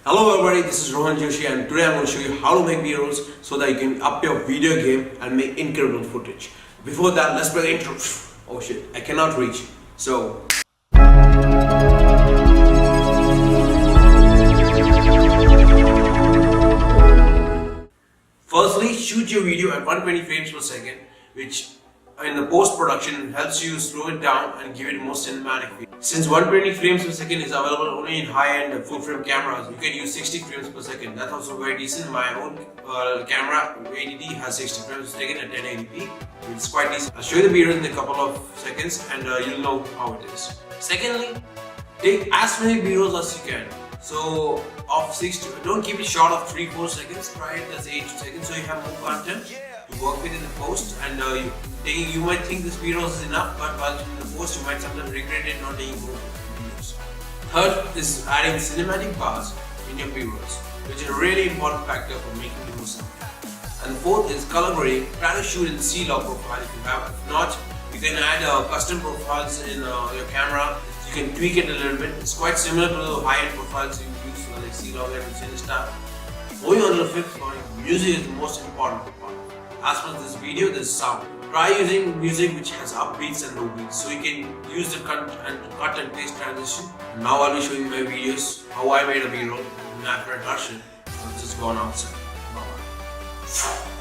Hello everybody, this is Rohan Joshi and today I'm going to show you how to make B-rolls so that you can up your video game and make incredible footage. Before that, let's play the intro. Oh shit, I cannot reach. So firstly, shoot your video at 120 frames per second, which in the post-production helps you slow it down and give it more cinematic feel. Since 120 frames per second is available only in high-end full-frame cameras, you can use 60 frames per second. That's also very decent. My own camera ADD has 60 frames per second at 1080p. It's quite decent. I'll show you the B-roll in a couple of seconds and you'll know how it is. Secondly, take as many B-rolls as you can. So of 60, don't keep it short of 3-4 seconds, try it as 8 seconds so you have more content to work with in the post, and you might think this B-roll is enough, but while in the post you might sometimes regret it not taking more videos. Third is adding cinematic bars in your B-rolls, which is a really important factor for making the most of it. And fourth is color grading. Try to shoot in C-log profile if you have. If not, you can add custom profiles in your camera. You can tweak it a little bit. It's quite similar to the high-end profiles you use like C-log and CineStar. Moving on to the fifth point, music is the most important part. As for this video, there's sound. Try using music which has upbeats and low beats, so you can use the cut and paste transition. And now I'll be showing you my videos, how I made a B-roll, and after I touch it, I've just gone outside. Bye bye.